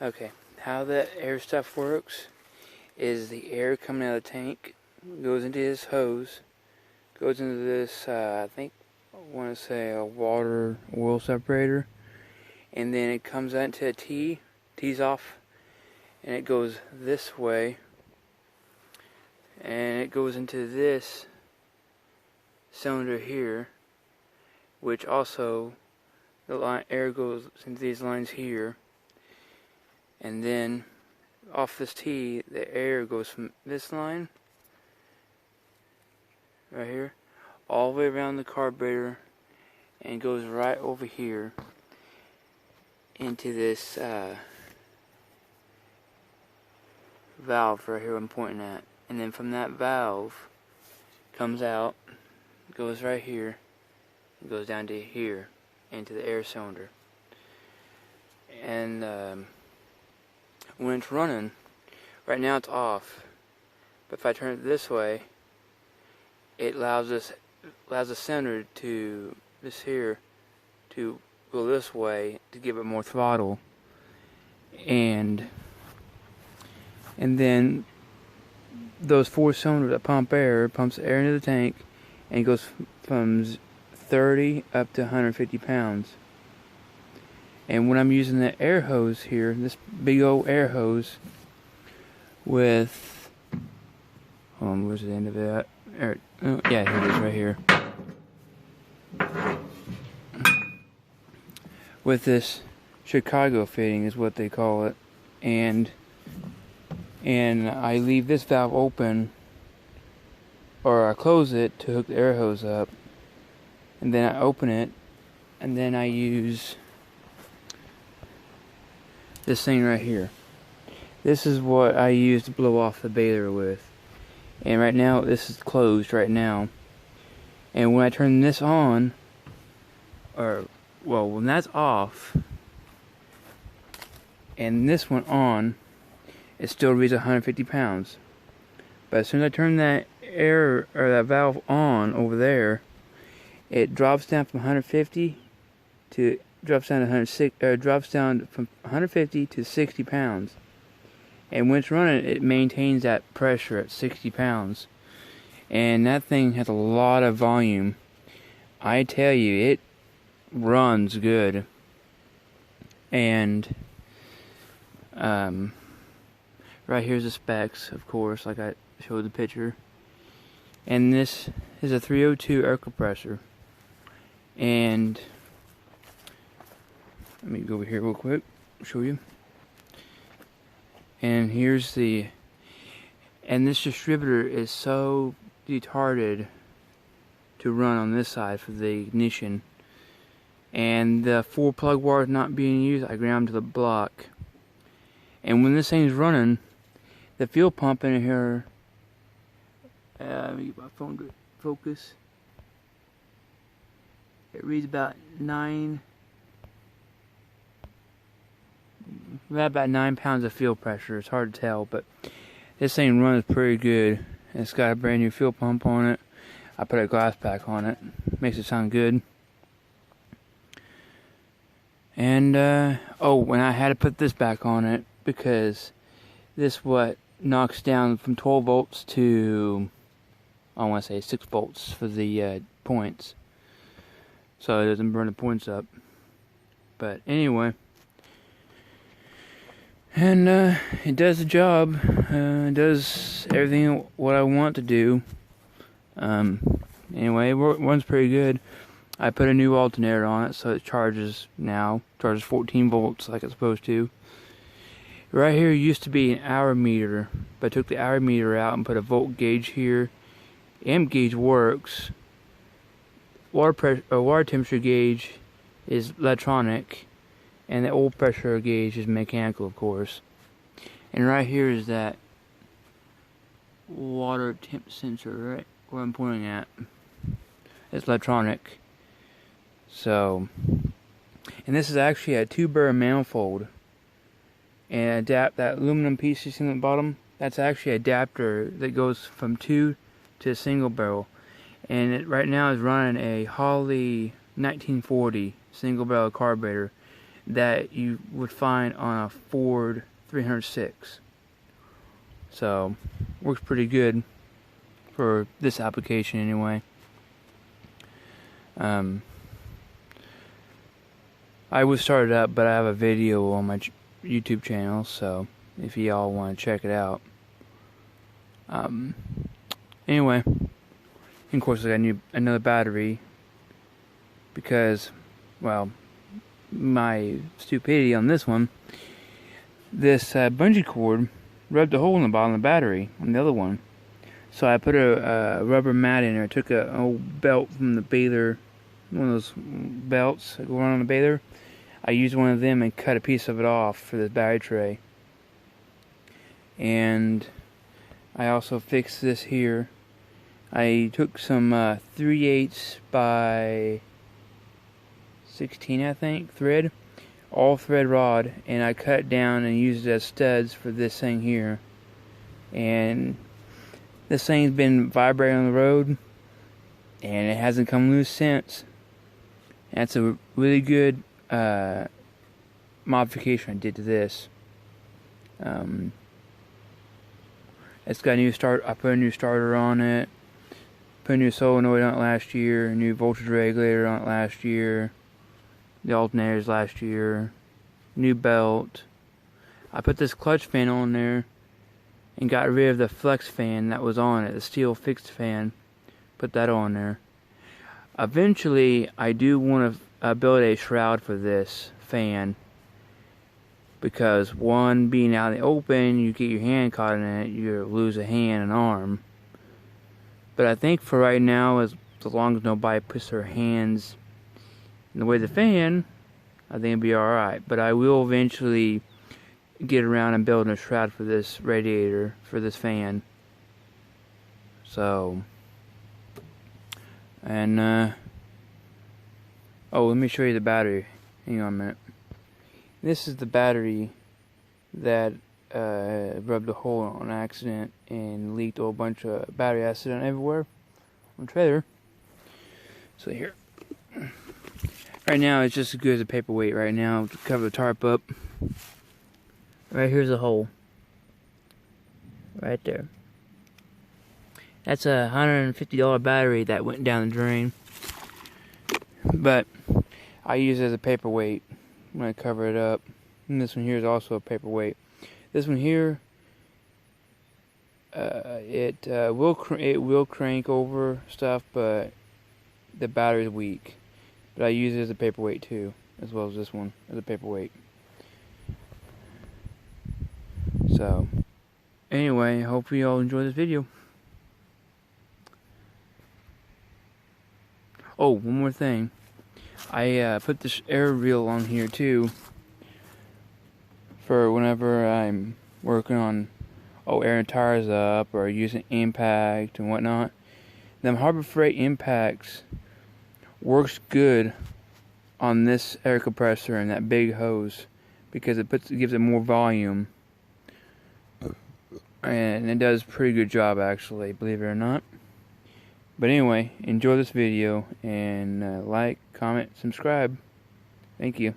Okay, how that air stuff works is the air coming out of the tank goes into this hose, goes into this, I think, I want to say a water oil separator, and then it comes out into a T, tees off, and it goes this way, and it goes into this cylinder here, which also the air goes into these lines here, and then off this T, the air goes from this line right here all the way around the carburetor and goes right over here into this valve right here I'm pointing at, and then from that valve comes out, goes right here, and goes down to here into the air cylinder. And when it's running, right now it's off, but if I turn it this way, it allows the cylinder to to go this way to give it more throttle, and then those four cylinders that pumps air into the tank and goes from 30 up to 150 pounds. And when I'm using the air hose here, this big old air hose with, hold on, where's the end of that? Oh, yeah, here it is right here. With this Chicago fitting is what they call it, and I leave this valve open, or I close it to hook the air hose up, and then I open it, and then I use this thing right here. This is what I use to blow off the baler with. And right now, this is closed right now. And when I turn this on, when that's off, and this one on, it still reads 150 pounds. But as soon as I turn that air, or that valve on over there, it drops down from 150 to drops down from 150 to 60 pounds. And when it's running, it maintains that pressure at 60 pounds. And that thing has a lot of volume. I tell you, it runs good. And right here's the specs, of course, like I showed the picture. And this is a 302 air compressor. And let me go over here real quick, show you. And here's and this distributor is so retarded to run on this side for the ignition. And the 4 plug wires not being used, I ground to the block. And when this thing's running, the fuel pump in here, let me get my phone to focus. It reads about 9 pounds of fuel pressure. It's hard to tell, but this thing runs pretty good. It's got a brand new fuel pump on it. I put a glass pack on it. Makes it sound good. And when I had to put this back on it because this what knocks down from 12 volts to, I want to say 6 volts for the points, so it doesn't burn the points up. But anyway, and it does the job. It does everything what I want to do. Anyway, it runs pretty good. I put a new alternator on it, so it charges 14 volts like it's supposed to. Right here used to be an hour meter, but I took the hour meter out and put a volt gauge here. Amp gauge works. Water temperature gauge is electronic, and the oil pressure gauge is mechanical, of course. And right here is that water temp sensor, right where I'm pointing at. It's electronic. So, and this is actually a 2-burr manifold. And that aluminum piece you see on the bottom, that's actually an adapter that goes from 2 to a single barrel. And it right now is running a Holley 1940 single barrel carburetor. that you would find on a Ford 306. So, works pretty good for this application anyway. I would start it up, but I have a video on my YouTube channel, so if y'all want to check it out. Anyway, and of course I got another battery because, well, my stupidity on this one, this bungee cord rubbed a hole in the bottom of the battery on the other one. So I put a rubber mat in there. I took an old belt from the bather, one of those belts that go on the bather. I used one of them and cut a piece of it off for this battery tray. And I also fixed this here. I took some 3/8 by 16, I think, thread, all thread rod, and I cut it down and used it as studs for this thing here. And this thing's been vibrating on the road, and it hasn't come loose since. That's a really good modification I did to this. It's got a new start. I put a new starter on it. Put a new solenoid on it last year. A new voltage regulator on it last year. The alternators last year. New belt. I put this clutch fan on there and got rid of the flex fan that was on it, the steel fixed fan. Put that on there. Eventually, I do want to build a shroud for this fan, because one, being out in the open, you get your hand caught in it, you lose a hand and arm. But I think for right now, as long as nobody puts their hands in the way of the fan, I think it'll be alright. But I will eventually get around and build a shroud for this radiator, for this fan. So, and oh, let me show you the battery. Hang on a minute. This is the battery that rubbed a hole on accident and leaked a whole bunch of battery acid everywhere on the trailer. So here, right now it's just as good as a paperweight. Right now, to cover the tarp up. Right here's a hole. Right there. That's a $150 battery that went down the drain. But I use it as a paperweight when I cover it up. And this one here is also a paperweight. This one here, it will crank over stuff, but the battery's weak. But I use it as a paperweight too, as well as this one as a paperweight. So, anyway, hope you all enjoy this video. Oh, one more thing. I put this air reel on here too, for whenever I'm working on airing tires up or using impact and whatnot. Them Harbor Freight impacts works good on this air compressor and that big hose, because it gives it more volume, and it does a pretty good job actually, believe it or not. But anyway, enjoy this video and like, comment, subscribe. Thank you.